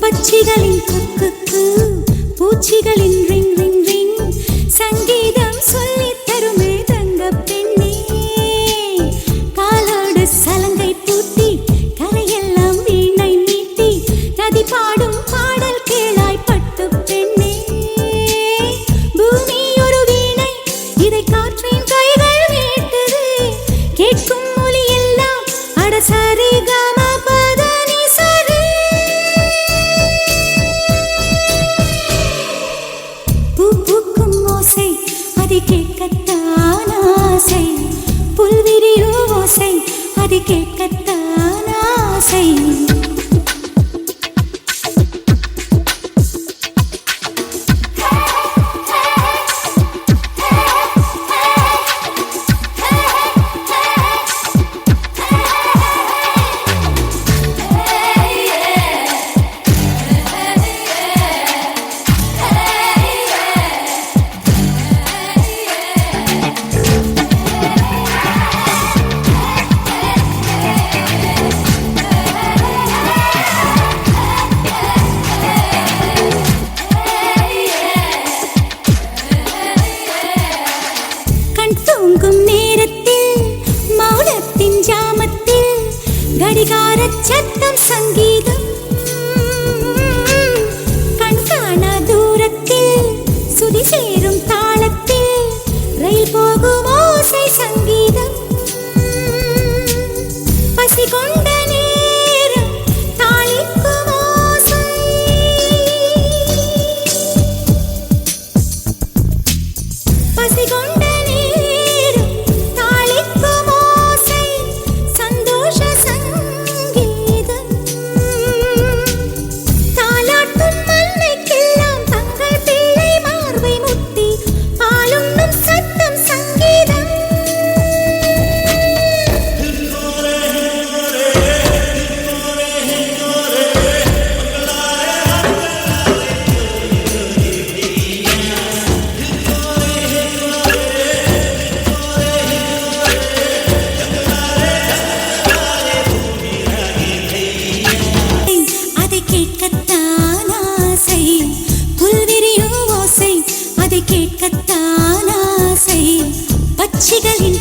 பட்சிகளின் குக்கு பூச்சிகளின் ring ring ring சங்கீதம் சொல்லி தருமே தங்க பெண்ணே காலோடு சலங்கை பூட்டி கரையெல்லாம் வீணை மீட்டி நதி பாடும் பாடல் கேளாய் பட்டு பெண்ணே பூமி ஒரு வீணை இதை காற்றின் கைகள் மீட்டது கேட்கும் மொழி எல்லாம் அடசரி கம பதனி சரி பூக்கும் ஓசை அது கேட்கத்தான் ஆசை புல்விரியோ ஓசை அது கேட்கத்தான் ஆசை சத்தம் சங்கீதம் கண்காண தூரத்தில் சுதி சேரும் தாளத்தில் ரயில் போகும் ஓசை சங்கீதம் பசி கொண்ட நேரம் தாளிக்கும் ஓசை பசி கொண்ட பட்சிகளின்